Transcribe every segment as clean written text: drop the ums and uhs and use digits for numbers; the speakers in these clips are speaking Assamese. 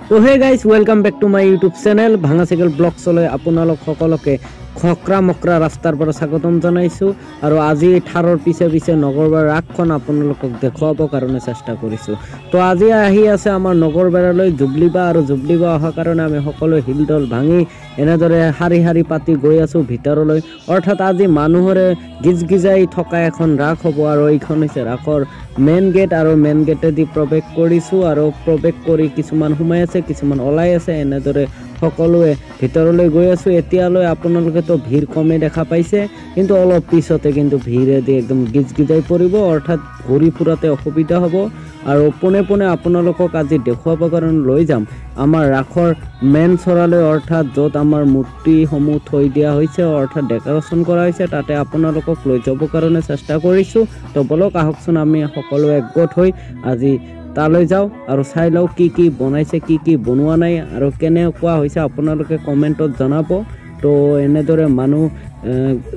তো হে guys welcome back to my YouTube channel ভাঙা চাইকেল ব্লগছলৈ আপোনালোক সকলোকে খকৰা মকৰা ৰাস্তাৰ পৰা স্বাগতম জনাইছোঁ আৰু আজি ঠাৰৰ পিছে পিছে নগৰবাৰ ৰাগখন আপোনালোকক দেখুৱাবৰ কাৰণে চেষ্টা কৰিছোঁ। তো আজি আহি আছে আমাৰ নগৰবাৰলৈ জুবলিবা আৰু জুবলিবা অহাৰ কাৰণে আমি সকলো হিলডল ভাঙি এনেদৰে শাৰী শাৰী পাতি গৈ আছোঁ ভিতৰলৈ। অৰ্থাৎ আজি মানুহৰে গিজগিজাই থকা এখন ৰাস হ'ব আৰু এইখন হৈছে ৰাসৰ মেইন গেট আৰু মেইন গেটেদি প্ৰৱেশ কৰিছোঁ আৰু প্ৰৱেশ কৰি কিছুমান সোমাই আছে কিছুমান ওলাই আছে এনেদৰে সকলোৱে ভিতৰলৈ গৈ আছোঁ। এতিয়ালৈ আপোনালোকেতো ভিৰ কমে দেখা পাইছে কিন্তু অলপ পিছতে কিন্তু ভিৰেদি একদম গিজগিজাই পৰিব, অৰ্থাৎ ঘূৰি ফুৰাতে অসুবিধা হ'ব। আৰু পোনে পোনে আপোনালোকক আজি দেখুৱাবৰ কাৰণে লৈ যাম আমাৰ ৰাসৰ মেইন চৰালৈ, অৰ্থাৎ য'ত আমাৰ মূৰ্তিসমূহ থৈ দিয়া হৈছে অৰ্থাৎ ডেক'ৰেশ্যন কৰা হৈছে তাতে আপোনালোকক লৈ যাবৰ কাৰণে চেষ্টা কৰিছোঁ। তো বলক আহকচোন আমি সকলো একগোট হৈ আজি তালৈ যাওঁ আৰু চাই লওঁ কি কি বনাইছে কি কি বনোৱা নাই আৰু কেনেকুৱা হৈছে আপোনালোকে কমেণ্টত জনাব। তো এনেদৰে মানুহ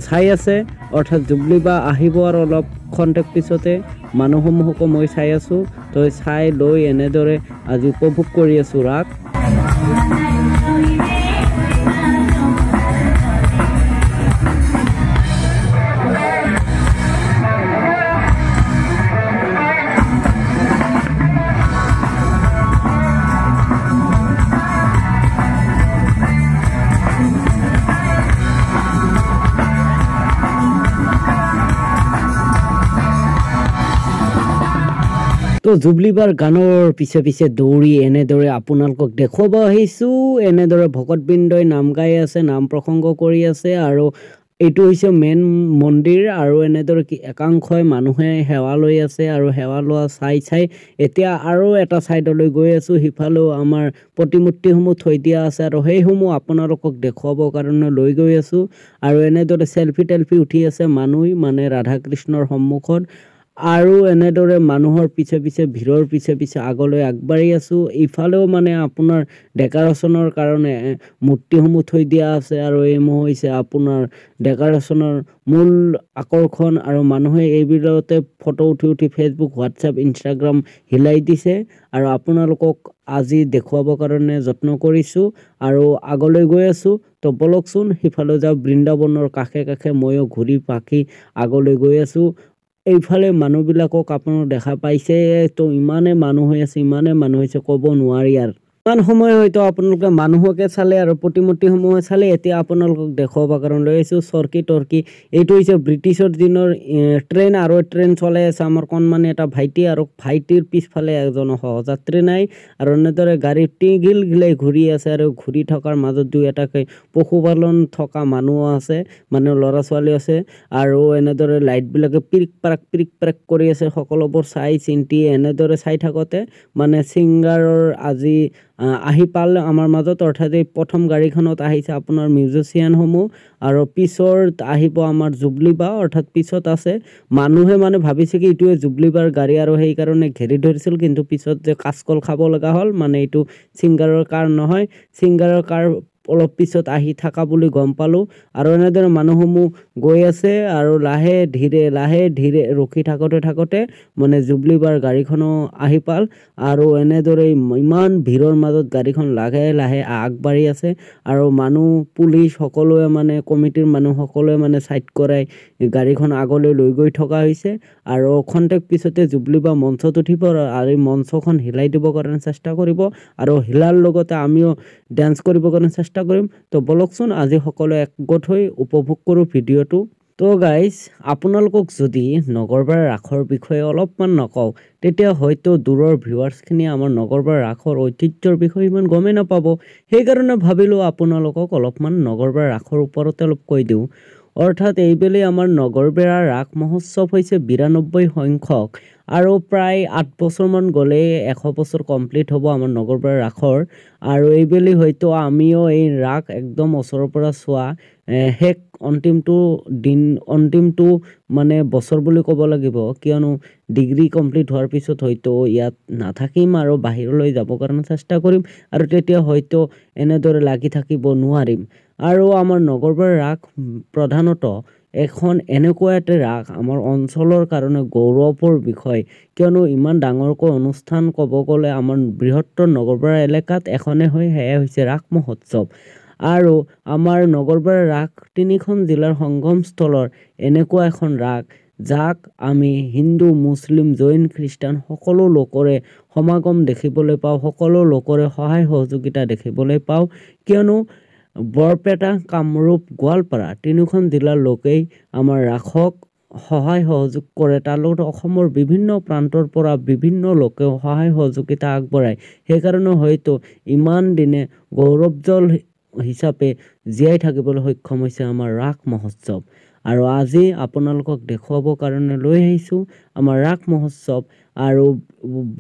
চাই আছে, অৰ্থাৎ জুবলিবা আহিব আৰু অলপ খন্তেক পিছতে মানুহসমূহকো মই চাই আছোঁ। তো চাই লৈ এনেদৰে আজি উপভোগ কৰি আছোঁ ৰাস। তো জুবলিবাৰ গানৰ পিছে পিছে দৌৰি এনেদৰে আপোনালোকক দেখুৱাব আহিছোঁ। এনেদৰে ভকতবৃন্দই নাম গাই আছে, নাম প্ৰসংগ কৰি আছে আৰু এইটো হৈছে মেইন মন্দিৰ আৰু এনেদৰে একাংশই মানুহে সেৱা লৈ আছে আৰু সেৱা লোৱা চাই এতিয়া আৰু এটা ছাইডলৈ গৈ আছোঁ। সিফালেও আমাৰ প্ৰতিমূৰ্তিসমূহ থৈ দিয়া আছে আৰু সেইসমূহ আপোনালোকক দেখুৱাবৰ কাৰণে লৈ গৈ আছোঁ। আৰু এনেদৰে চেলফি টেলফি উঠি আছে মানুহ, মানে ৰাধা কৃষ্ণৰ সন্মুখত। আৰু এনেদৰে মানুহৰ পিছে পিছে ভিৰৰ পিছে পিছে আগলৈ আগবাঢ়ি আছোঁ। ইফালেও মানে আপোনাৰ ডেক'ৰেশ্যনৰ কাৰণে মূৰ্তিসমূহ থৈ দিয়া আছে আৰু এইসমূহ হৈছে আপোনাৰ ডেক'ৰেশ্যনৰ মূল আকৰ্ষণ আৰু মানুহে এইবিলাকতে ফটো উঠি ফেচবুক হোৱাটছআপ ইনষ্টাগ্ৰাম হিলাই দিছে আৰু আপোনালোকক আজি দেখুৱাবৰ কাৰণে যত্ন কৰিছোঁ আৰু আগলৈ গৈ আছোঁ। তো বলকচোন সিফালে যাওঁ, বৃন্দাবনৰ কাষে কাষে ময়ো ঘূৰি পাকি আগলৈ গৈ আছোঁ। এইফালে মানুহবিলাকক আপোনালোক দেখা পাইছে, তো ইমানে মানুহ হৈ আছে ইমানে মানুহ হৈছে ক'ব নোৱাৰি। আৰু ইমান সময় হয়তো আপোনালোকে মানুহকে চালে আৰু প্ৰতিমূৰ্তিসমূহে চালে, এতিয়া আপোনালোকক দেখুৱাবৰ কাৰণে লৈ আহিছোঁ চৰকি তৰ্কি। এইটো হৈছে ব্ৰিটিছৰ দিনৰ ট্ৰেইন আৰু ট্ৰেইন চলাই আছে আমাৰ কণমানি এটা ভাইটি আৰু ভাইটিৰ পিছফালে এজন সহযাত্ৰী নাই আৰু এনেদৰে গাড়ী টিঘিল ঘিলাই ঘূৰি আছে আৰু ঘূৰি থকাৰ মাজত দুই এটাকৈ পশুপালন থকা মানুহ আছে, মানে ল'ৰা ছোৱালী আছে আৰু এনেদৰে লাইটবিলাকে পিৰিক পাৰাক কৰি আছে। সকলোবোৰ চাই চিন্তি এনেদৰে চাই থাকোঁতে মানে ছিংগাৰৰ আজি আহি পাল আমাৰ মাজত, অৰ্থাৎ এই প্ৰথম গাড়ীখনত আহিছে আপোনাৰ মিউজিচিয়ানসমূহ আৰু পিছত আহিব আমাৰ জুবলিবা, অৰ্থাৎ পিছত আছে। মানুহে মানে ভাবিছে কি এইটোৱে জুবলিবাৰ গাড়ী আৰু সেইকাৰণে ঘেৰি ধৰিছিল, কিন্তু পিছত যে কাচকল খাব লগা হ'ল, মানে এইটো ছিংগাৰৰ কাৰ নহয়, ছিংগাৰৰ কাৰ অলপ পিছত আহি থকা বুলি গম পালোঁ। আৰু এনেদৰে মানুহসমূহ গৈ আছে আৰু লাহে ধীৰে ৰখি থাকোঁতে মানে জুবলিবাৰ গাড়ীখনো আহি পাল আৰু এনেদৰে ইমান ভিৰৰ মাজত গাড়ীখন লাহে লাহে আগবাঢ়ি আছে আৰু মানুহ পুলিচ সকলোৱে মানে কমিটিৰ মানুহ সকলোৱে মানে ছাইড কৰাই গাড়ীখন আগলৈ লৈ গৈ থকা হৈছে। আৰু খন্তেক পিছতে জুবলিবা মঞ্চত উঠিব আৰু মঞ্চখন হিলাই দিবৰ কাৰণে চেষ্টা কৰিব আৰু হিলাৰ লগতে আমিও ডেন্স কৰিবৰ কাৰণে চেষ্টা কৰিম। তো বলকচোন আজি সকলোৱে একগোট হৈ উপভোগ কৰোঁ ভিডিঅ'টো। তো গাইজ, আপোনালোকক যদি নগৰবাৰ ৰাসৰ বিষয়ে অলপমান নকওঁ তেতিয়া হয়তো দূৰৰ ভিউৱাৰ্ছখিনি আমাৰ নগৰবাৰ ৰাসৰ ঐতিহ্যৰ বিষয়ে ইমান গমেই নাপাব। সেইকাৰণে ভাবিলোঁ আপোনালোকক অলপমান নগৰবাৰ ৰাসৰ ওপৰতে অলপ কৈ দিওঁ। অৰ্থাৎ এইবেলি আমাৰ নগৰবেৰা ৰাস মহোৎসৱ হৈছে 92 সংখ্যক আৰু প্ৰায় 8 বছৰমান গ'লে 100 বছৰ কমপ্লিট হ'ব আমাৰ নগৰবেৰা ৰাসৰ। আৰু এইবেলি হয়তো আমিও এই ৰাস একদম ওচৰৰ পৰা চোৱা শেষ অন্তিমটো মানে বছৰ বুলি ক'ব লাগিব, কিয়নো ডিগ্ৰী কমপ্লিট হোৱাৰ পিছত হয়তো ইয়াত নাথাকিম আৰু বাহিৰলৈ যাব কাৰণে চেষ্টা কৰিম আৰু তেতিয়া হয়তো এনেদৰে লাগি থাকিব নোৱাৰিম। আৰু আমাৰ নগৰবাৰ ৰাস প্ৰধানত এখন এনেকুৱা এটা ৰাস আমাৰ অঞ্চলৰ কাৰণে গৌৰৱৰ বিষয় কিয়নো ইমান ডাঙৰকৈ অনুষ্ঠান ক'ব গ'লে আমাৰ বৃহত্তৰ নগৰপাৰা এলেকাত এখনে হয় সেয়া হৈছে ৰাস মহোৎসৱ আৰু আমাৰ নগৰপাৰা ৰাস তিনিখন জিলাৰ সংগমস্থলৰ এনেকুৱা এখন ৰাস যাক আমি হিন্দু মুছলিম জৈন খ্ৰীষ্টান সকলো লোকৰে সমাগম দেখিবলৈ পাওঁ সকলো লোকৰে সহায় সহযোগিতা দেখিবলৈ পাওঁ কিয়নো বৰপেটা কামৰূপ গোৱালপাৰা তিনিখন জিলাৰ লোকেই আমাৰ ৰাসক সহায় সহযোগ কৰে তাৰ লগতে অসমৰ বিভিন্ন প্ৰান্তৰ পৰা বিভিন্ন লোকে সহায় সহযোগিতা আগবঢ়ায় সেইকাৰণে হয়তো ইমান দিনে গৌৰৱজল হিচাপে জীয়াই থাকিবলৈ সক্ষম হৈছে আমাৰ ৰাস মহোৎসৱ আৰু আজি আপোনালোকক দেখুৱাবৰ কাৰণে লৈ আহিছোঁ আমাৰ ৰাস মহোৎসৱ আৰু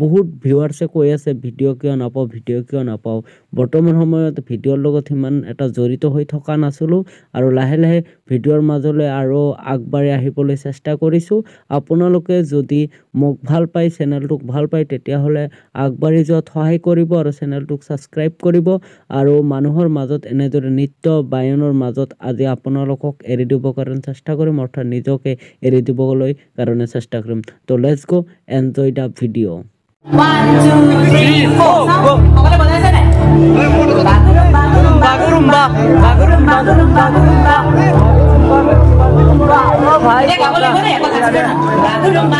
বহুত ভিউৱাৰ্ছে কৈ আছে ভিডিঅ' কিয় নাপাওঁ বৰ্তমান সময়ত ভিডিঅ'ৰ লগত সিমান এটা জড়িত হৈ থকা নাছিলোঁ আৰু লাহে লাহে ভিডিঅ'ৰ মাজলৈ আৰু আগবাঢ়ি আহিবলৈ চেষ্টা কৰিছোঁ আপোনালোকে যদি মোক ভাল পায় চেনেলটোক ভাল পায় তেতিয়াহ'লে আগবাঢ়ি যোৱাত সহায় কৰিব আৰু চেনেলটোক ছাবস্ক্ৰাইব কৰিব আৰু মানুহৰ মাজত এনেদৰে নৃত্য বায়নৰ মাজত আজি আপোনালোকক এৰি দিবৰ কাৰণে চেষ্টা কৰিম অৰ্থাৎ নিজকে এৰি দিবলৈ কাৰণে চেষ্টা কৰিম তো let's go enjoy the video' 1 2 3 4 সকলে বজাইছে নাই বাগুৰুম্বা ভাই গাব লাগিব নে এটা আছে না বাগুৰুম্বা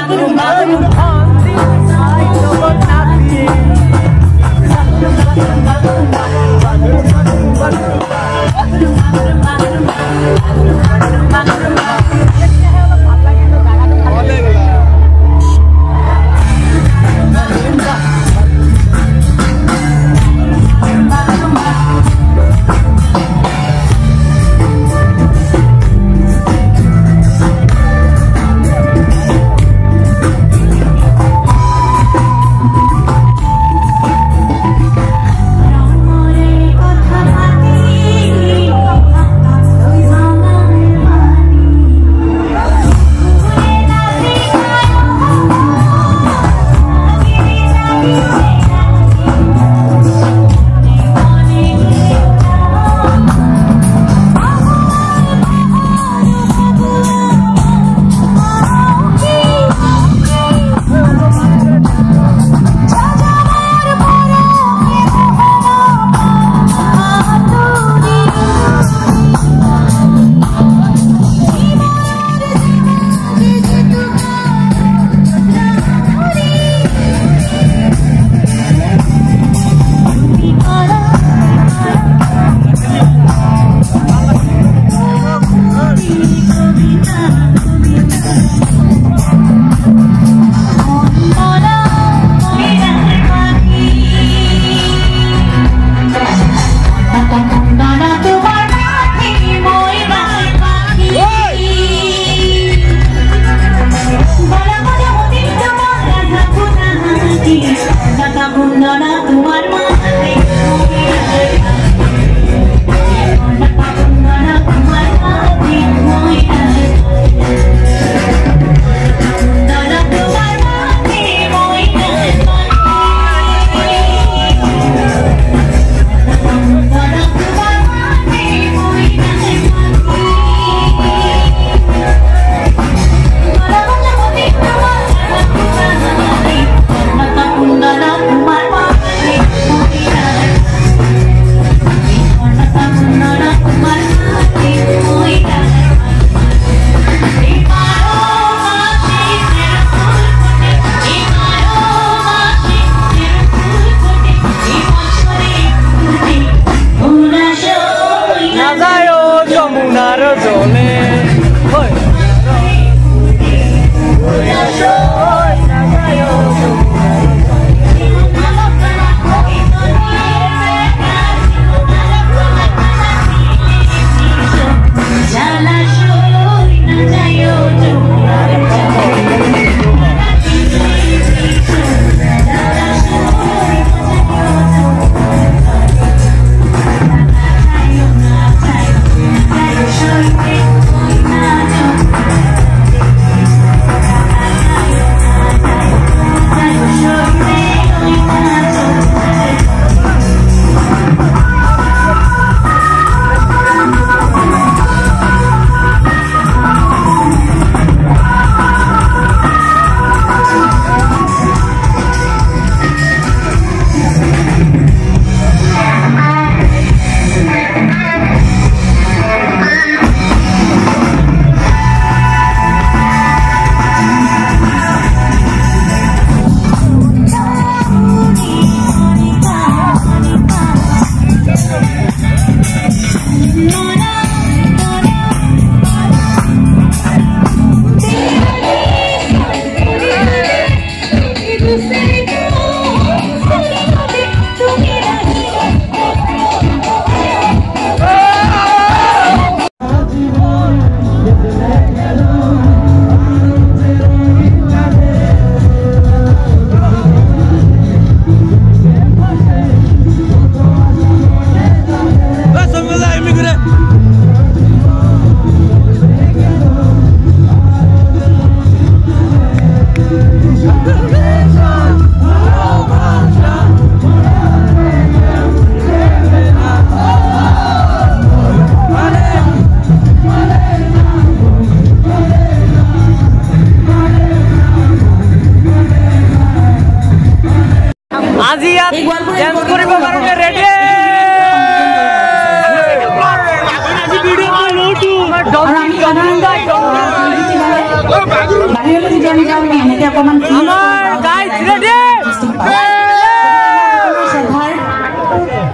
ডান্স কৰিব কাৰণে ৰেডি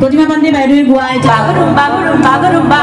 प्रतिमा बंदे बैठे गुआ बागरुम्बा बागरुम्बा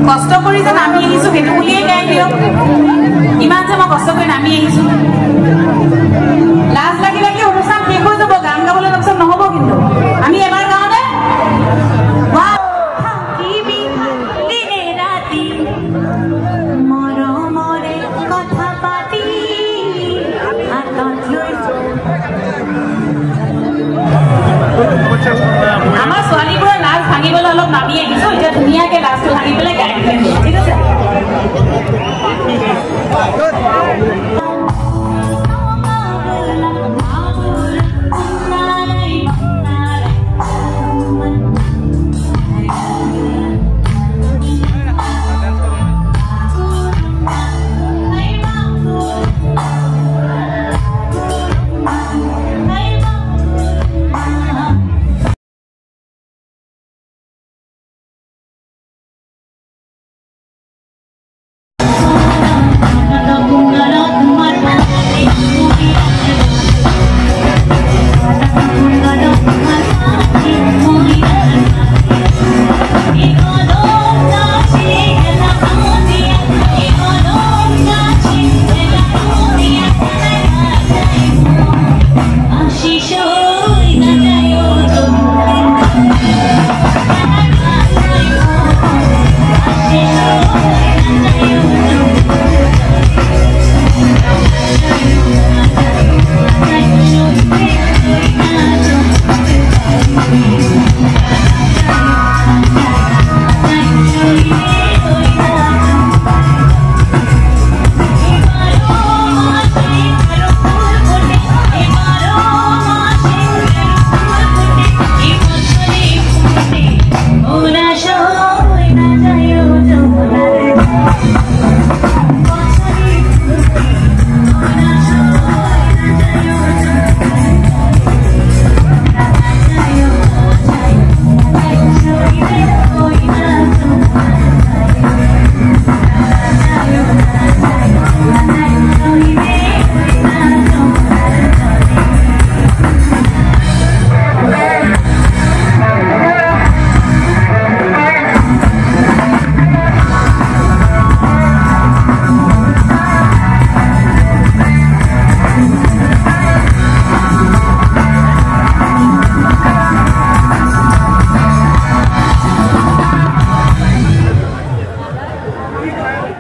কষ্ট কৰি যে নামি আহিছো সেইটো বুলিয়ে গাই দিও ইমান যে মই কষ্ট কৰি নামি আহিছো লাজ লাগি লাগি অনুষ্ঠান শেষ হৈ যাব গান গাবলৈ লক্ষণ নহব কিন্তু আমি এবাৰ গাওঁনে আমাৰ ছোৱালীবোৰৰ লাজ ভাঙিবলৈ অলপ নামি আহিছো এতিয়া ধুনীয়াকে লাজটো ভাঙি পেলাই গাই দিম